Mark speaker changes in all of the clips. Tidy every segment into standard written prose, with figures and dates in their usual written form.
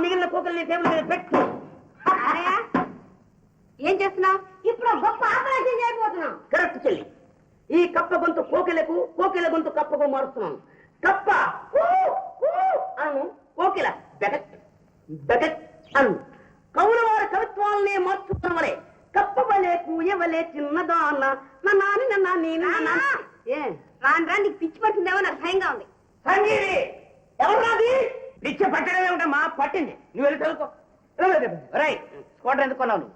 Speaker 1: మిగిలిన కోకల్ని టేబుల్ మీద పెట్టు.
Speaker 2: ఏం చేస్తున్నావు?
Speaker 1: ఇప్పుడు గొప్ప ఆపరేషన్ చేయబోతున్నాం. కరెక్ట్ చెల్లి. ఈ కప్ప గొంతు కోకిలకు, కోకిల గొంతు కప్పకు మారుస్తున్నాను. కప్ప అను, కోకిల బెగట్ బెగట్ అను. కవుల వారి కవిత్వాలనే మార్చుకున్న వలే కప్ప వలే కూయవలే చిన్నదాన్న నాని నాని
Speaker 2: రాను నీకు పిచ్చి పట్టిందేమో నాకు భయంగా ఉంది.
Speaker 1: సంజీవి ఎవరు రాది? పిచ్చ పట్టడమే ఉంటామా? పట్టింది. నువ్వు వెళ్ళి చదువుకో. రై స్కూటర్ ఎందుకు కొన్నావు నువ్వు?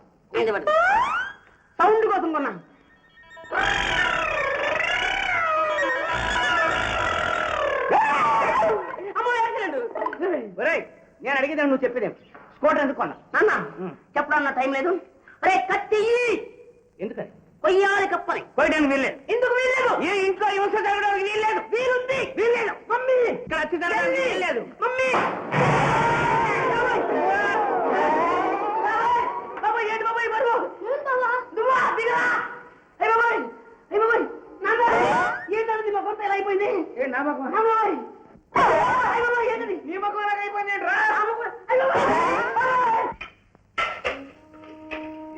Speaker 1: సౌండ్ కోసం కొన్నా. నేను అడిగేదాన్ని నువ్వు చెప్పేదేం? స్కూటర్ ఎందుకు కొన్నా? అన్నా చెప్పడం టైం లేదు. రే కత్తి ఎందుకని? కొయ్యాలి కప్పని. కొయ్యడానికి వీల్లేదు. ఎందుకు వీల్లేదు? ఏ ఇంట్లో హింస జరగడానికి వీల్లేదు. వీలుంది. వీల్లేదు మమ్మీ. ఇక్కడ వచ్చి జరగడానికి వీల్లేదు మమ్మీ. బాబాయ్ ఏంటి బాబాయ్ బరువు? నువ్వా దిగరా? అయ్య బాబాయ్ అయ్య బాబాయ్ నాన్న ఏంటది మా గొంత ఎలా అయిపోయింది? ఏ నా బాబా బాబాయ్ అయ్య బాబాయ్ ఏంటది? నీ ముఖం ఎలా అయిపోయింది రా?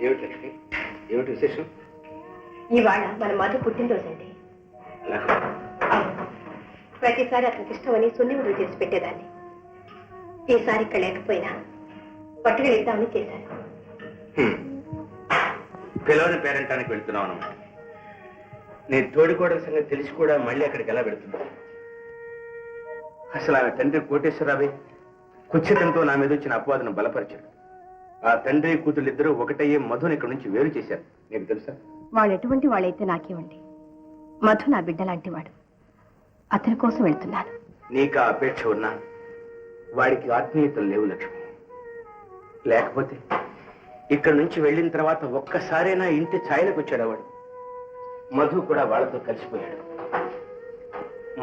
Speaker 3: ఏమిటి ఏమిటి విశేషం?
Speaker 2: ఇవాళ మన మధు పుట్టినరోజండి. ప్రతిసారి అతనికి ఇష్టమని సున్నిములు చేసి పెట్టేదాన్ని. ఈసారి ఇక్కడ లేకపోయినా పట్టుకు వెళ్తామని చేశాను.
Speaker 3: పిల్లవని పేరెంటానికి వెళ్తున్నావు అన్నమాట. నేను తోడికోడల సంగతి తెలిసి కూడా మళ్ళీ అక్కడికి ఎలా వెళుతున్నా? అసలు ఆమె తండ్రి కోటేశ్వరరావే కుచ్చితంతో నా మీద వచ్చిన అపవాదను బలపరిచాడు. ఆ తండ్రి కూతుళ్ళిద్దరూ ఒకటయ్యే మధుని ఇక్కడి నుంచి వేరు చేశారు. నీకు తెలుసా?
Speaker 2: వాళ్ళు ఎటువంటి వాళ్ళైతే నాకేమండి. మధు నా బిడ్డ లాంటి వాడు. అతని కోసం వెళ్తున్నాను.
Speaker 3: నీకు ఆ అపేక్ష ఉన్నా వాడికి ఆత్మీయతలు లేవు లక్ష్మి. లేకపోతే ఇక్కడి నుంచి వెళ్ళిన తర్వాత ఒక్కసారైనా ఇంటి ఛాయలకు వచ్చాడు వాడు. మధు కూడా వాళ్ళతో కలిసిపోయాడు.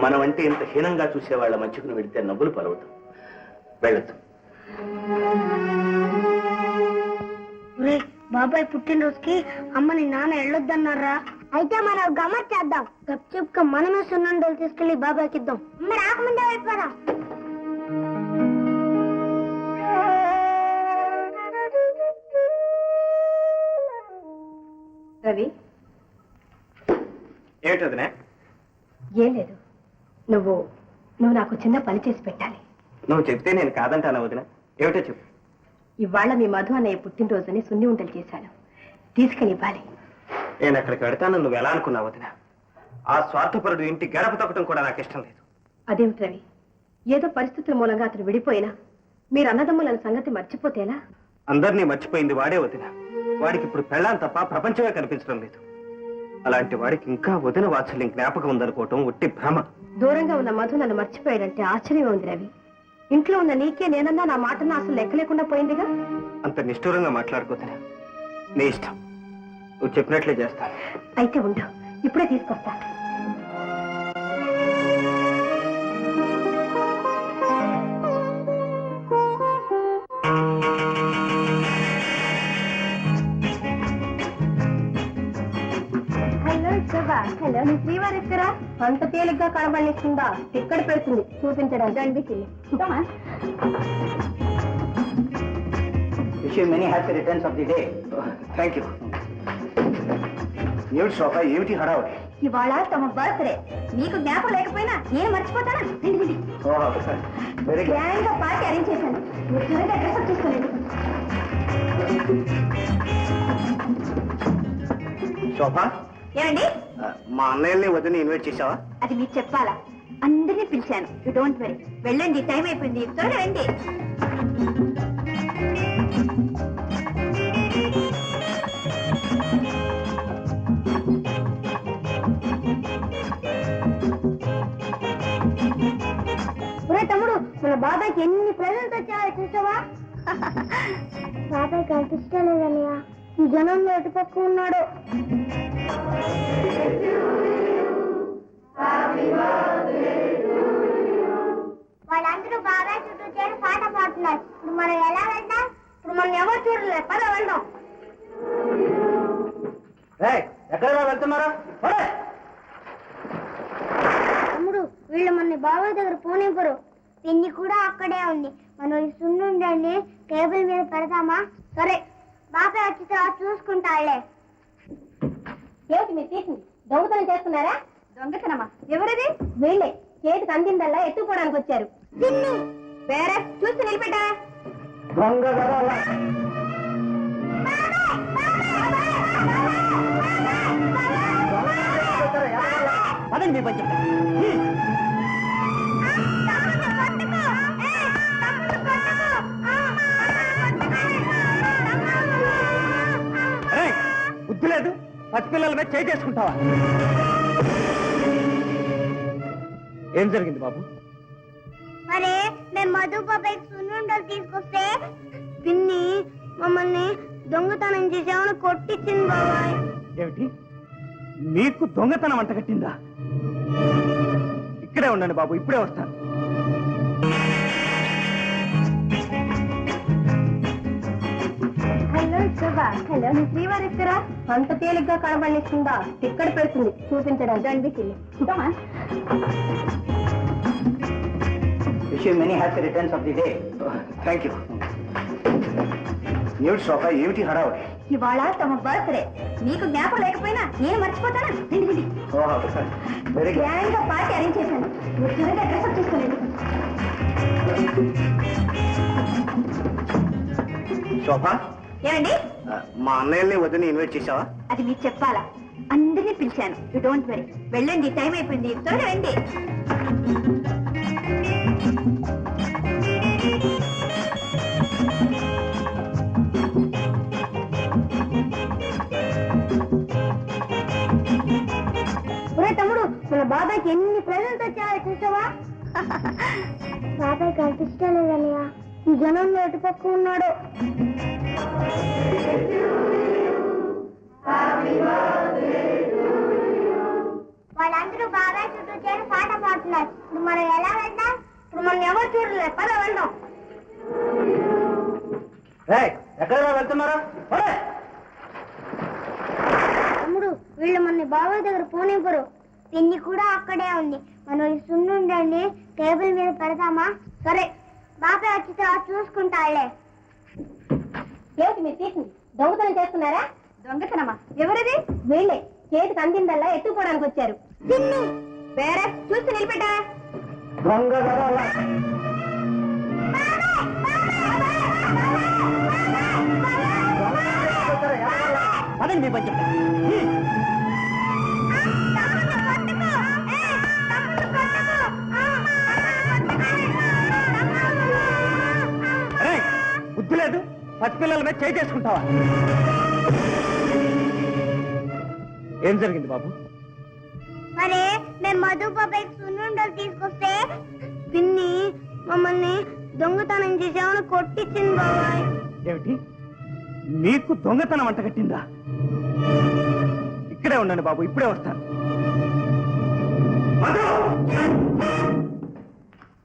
Speaker 3: మనమంటే ఇంత హీనంగా చూసేవాళ్ళ మధ్యకుని వెళితే నవ్వులు పలవుతాం. వెళ్ళదు.
Speaker 4: బాబాయ్ పుట్టినరోజుకి అమ్మని నాన్న వెళ్ళొద్దన్నారా? అయితే మనం గమ్మత్ చేద్దాం. గప్చిప్గా మనమే సున్నండోలు తీసుకెళ్లి బాబాయ్కి ఇద్దాం. అమ్మ రాకముందే వెళ్ళిపోరా.
Speaker 2: రవి
Speaker 3: ఏమిటదినే?
Speaker 2: ఏం లేదు. నువ్వు నాకు చిన్న పని చేసి పెట్టాలి.
Speaker 3: నువ్వు చెప్తే నేను కాదంటానా వదిన? ఏమిటో చెప్పు.
Speaker 2: ఇవాళ మీ మధు అన్నయ్య పుట్టినరోజుని సున్ని ఉండలు చేశాను. తీసుకుని ఇవ్వాలి.
Speaker 3: నేను అక్కడికి వెడతాను నువ్వు ఎలా అనుకున్నావు వదిన? ఆ స్వార్థపరుడు ఇంటి గడప తొక్కడం కూడా నాకు ఇష్టం లేదు.
Speaker 2: అదేమిటి రవి, ఏదో పరిస్థితుల మూలంగా అతను విడిపోయినా మీరు అన్నదమ్ముల సంగతి మర్చిపోతేలా?
Speaker 3: అందరినీ మర్చిపోయింది వాడే వదిన. వాడికి ఇప్పుడు పెళ్ళాం తప్ప ప్రపంచమే కనిపించడం లేదు. అలాంటి వాడికి ఇంకా వదిన వాత్సల్యం జ్ఞాపకం ఉందనుకోవటం ఒట్టి భ్రమ.
Speaker 2: దూరంగా ఉన్న మధు నన్ను మర్చిపోయాడంటే ఆశ్చర్యం ఉంది రవి. ఇంట్లో ఉన్న నీకే నేనన్నా నా మాటను అసలు లెక్క లేకుండా పోయిందిగా.
Speaker 3: అంత నిష్ఠూరంగా మాట్లాడుకోతున్నా. నీ ఇష్టం, నువ్వు చెప్పినట్లే చేస్తాను.
Speaker 2: అయితే ఉండు, ఇప్పుడే తీసుకొస్తా. హలో, నీ శ్రీవారి ఎక్కరా? అంత తేలిగ్గా కనబడిస్తుందా? ఎక్కడ పెడుతుంది చూపించడానికి.
Speaker 1: Wish you many happy returns of the day.
Speaker 3: Thank you. ఏమిటి శోభ, ఏమిటి హడావుడి?
Speaker 2: ఇవాళ తమ బర్త్డే. నీకు జ్ఞాపకం లేకపోయినా నేను మర్చిపోతానా? గ్రాండ్ గా పార్టీ అరేంజ్ చేశాను. మీరు త్వరగా డ్రెస్అప్ చేసుకోలేదు.
Speaker 3: శోభ,
Speaker 2: ఏమండి?
Speaker 3: మా అన్నయ్యని వదిన ఇన్వైట్ చేసావా?
Speaker 2: అది మీకు చెప్పాలా? అందరినీ పిలిచాను. You don't worry. వెళ్ళండి, టైం అయిపోయింది. త్వరగా రండి.
Speaker 4: తమ్ముడు, మన బాబాయ్కి ఎన్ని ప్రజెంట్స్ వచ్చాయో చూసావా? బాబాయ్కి అంత ఇష్టం లేదన్నయ్య. ఈ జనంలో ఎటుపక్క ఉన్నాడు. వాళ్ళందరూ బాబాయ్ చుట్టూ చేరి పాట పాడుతున్నారు. ఇప్పుడు మనం ఎలా వెళ్తాం? ఇప్పుడు మనం ఎవరు చూడలేదు. పద వెళ్దాం.
Speaker 1: ఎక్కడ వెళ్తున్నారా?
Speaker 4: తమ్ముడు, వీళ్ళు మన బాబాయ్ దగ్గర పోనివ్వరు. పిన్ని కూడా అక్కడే ఉంది. మనం ఈ సున్నుండల్ని టేబుల్ మీద పెడదామా? సరే, బాబాయ్ వచ్చి తర్వాత చూసుకుంటాళ్లే.
Speaker 2: ఏమిటి మీరు తీసింది? దొంగతనం చేస్తున్నారా? దొంగతనమా? ఎవరిది? వీళ్ళే. చేతికి అందిందల్లా ఎత్తుకోవడానికి వచ్చారు.
Speaker 4: పిన్ని
Speaker 2: వేరే చూసి నిలబెట్టా.
Speaker 1: పదండి మీ పని బుద్ధి లేదు, పసిపిల్లల మీద చేయి చేసుకుంటావా? ఏం జరిగింది బాబు?
Speaker 4: మరి మేము మధు బాబాయ్ సున్నుండలు తీసుకొస్తే పిన్ని మమ్మల్ని దొంగతనం చేసామని కొట్టించింది బాబాయ్.
Speaker 1: ఏమిటి, మీకు దొంగతనం అంట కట్టిందా? ఇక్కడే ఉండండి బాబు, ఇప్పుడే వస్తాను.
Speaker 2: హలో శోభా. హలో, నీ శ్రీవారి ఎక్కరా? అంత తేలిగ్గా కనబడిస్తుందా? ఇక్కడ పెడుతుంది చూపించడానికి. రండి
Speaker 3: wish you many happy returns of the day. Thank you. ఏమిటి శోభ, ఏమిటి హడావుడి?
Speaker 2: ఇవాళ తమ బర్త్డే. నీకు జ్ఞాపకం లేకపోయినా నేను మర్చిపోతానా?
Speaker 3: Very good.
Speaker 2: గ్రాండ్ గా పార్టీ అరేంజ్ చేశాను. మీరు త్వరగా డ్రెస్ అప్ చేసుకోలేదు.
Speaker 3: శోభ,
Speaker 2: ఏమండి,
Speaker 3: మా అన్నయ్యని వదిలి ఇన్వైట్ చేసావా?
Speaker 2: అది మీకు చెప్పాలా? అందరినీ పిలిచాను. You don't worry. వెళ్ళండి, టైం అయిపోయింది. త్వరగా రండి.
Speaker 4: తమ్ముడు, మన బాబాయ్కి ఎన్ని ప్రజెంట్స్ వచ్చాయో చూసావా? బాబాయ్కి అంత ఇష్టం లేదన్నయ్య. ఈ జనంలో ఎటుపక్క ఉన్నాడు. వాళ్ళందరూ బాబాయ్ చుట్టూ చేరి పాట పాడుతున్నారు. ఇప్పుడు మనం ఎలా వెళ్దాం? ఇప్పుడు మనం ఎవరు చూడలేదు. పద వెళ్దాం.
Speaker 1: ఎక్కడ వెళ్తున్నారా?
Speaker 4: తమ్ముడు, వీళ్ళు మన బాబాయ్ దగ్గర పోనివ్వరు. పిన్ని కూడా అక్కడే ఉంది. మనం ఈ సున్నుండల్ని టేబుల్ మీద పెడదామా? సరే, బాబాయ్ వచ్చి తర్వాత చూసుకుంటాళ్లే.
Speaker 2: ఏమిటి మీరు తీసింది? దొంగతనం చేస్తున్నారా? దొంగతనమా? ఎవరిది? వీళ్ళే. చేతికి అందిందల్లా ఎత్తుకోవడానికి వచ్చారు.
Speaker 4: పిన్ని
Speaker 2: వేరే చూసి నిలబెట్టా.
Speaker 1: పదండి మీ పని బుద్ధి లేదు, పసిపిల్లల మీద చేయి చేసుకుంటావా? ఏం జరిగింది బాబు?
Speaker 4: మరి మేము మధు బాబాయ్ సున్నుండలు తీసుకొస్తే పిన్ని మమ్మల్ని దొంగతనం చేసామని కొట్టించింది బాబాయ్.
Speaker 1: ఏమిటి, మీకు దొంగతనం అంట కట్టిందా? ఇక్కడే ఉండండి బాబు, ఇప్పుడే వస్తాను.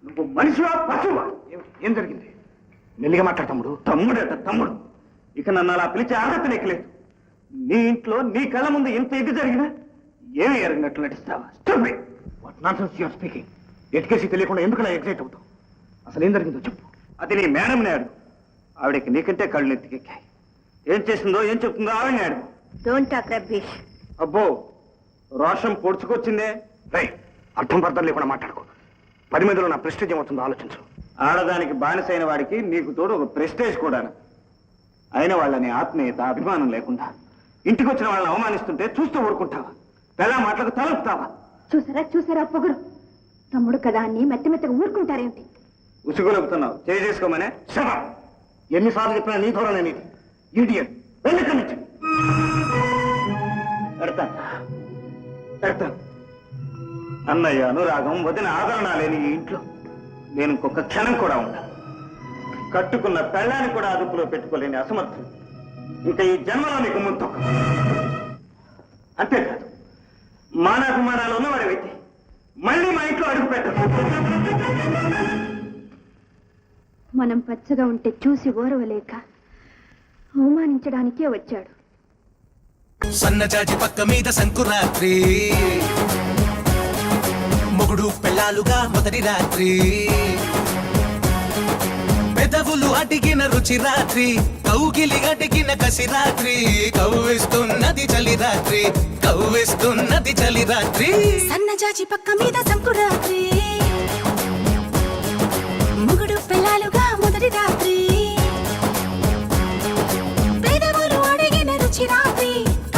Speaker 1: నువ్వు మనిషివా పశువా? ఏం జరిగింది? మెల్లిగా మాట్లాడు తమ్ముడు. తమ్ముడట తమ్ముడు. ఇక నన్ను అలా పిలిచే అర్హత నీకు లేదు. నీ ఇంట్లో నీ కళ్ళ ముందు ఇంత ఇది జరిగినా ఏమి ఎరిగినట్లు నటిస్తావా? What nonsense you are speaking. ఎటుకేసి తెలియకుండా ఎందుకు అలా ఎగ్జైట్ అవుతావు? అసలు ఏం జరిగిందో చెప్పు. అది నీ మేడంని అడుగు. ఆవిడకి నీకంటే కళ్ళు ఎత్తికెక్కాయి. ఏం చేసిందో ఏం చెప్తుందో ఆవిడని అడుగు.
Speaker 2: Don't talk rubbish.
Speaker 1: అబ్బో, రోషం పొడుచుకొచ్చిందే. రై, అర్థం పర్థం లేకుండా మాట్లాడుకో. 10 మందిలో నా ప్రెస్టేజ్ ఏమవుతుందో ఆలోచించు. ఆడదానికి బానిసైన వాడికి నీకు తోడు ఒక ప్రెస్టేజ్ కూడా. అయిన వాళ్ళని ఆత్మీయత అభిమానం లేకుండా ఇంటికి వచ్చిన వాళ్ళని అవమానిస్తుంటే చూస్తూ ఊరుకుంటావా? ఎలా మాటలకు తలుపుతావా?
Speaker 2: చూసారా పొగరు. తమ్ముడు కదా అని మెత్తగా ఊరుకుంటారేమిటి?
Speaker 1: ఉసుగులుపుతున్నావు. చేసుకోమనే శవం. ఎన్నిసార్లు చెప్పినా నీ ధోరణి నీది. ఇడియట్, వెళ్ళిక్కడి నుంచి. పెడతాను. అన్నయ్య అనురాగం, వదిన ఆదరణ లేని ఈ ఇంట్లో నేను ఇంకొక క్షణం కూడా ఉంటాను. కట్టుకున్న పెళ్ళాన్ని కూడా అదుపులో పెట్టుకోలేని అసమర్థుడు ఇంకా ఈ జన్మలో నీకు ముందు. అంతేకాదు, మానాభిమానాలు ఉన్నవాడివైతే మళ్ళీ మా ఇంట్లో అడుగు పెట్టదు.
Speaker 2: మనం పచ్చగా ఉంటే చూసి ఓరవలేక అవమానించడానికే వచ్చాడు.
Speaker 5: సన్నజాజి పక్క మీద సంకురాత్రి, మొగుడు పెళ్ళాలుగా మొదటి రాత్రి. పెదవులు అడిగిన రుచి రాత్రి, కౌగిలి అడిగిన కసి రాత్రి, కవ్విస్తున్నది చలి రాత్రి, కవ్విస్తున్నది చలి రాత్రి.
Speaker 6: సన్నజాజి పక్క మీద సంకురాత్రి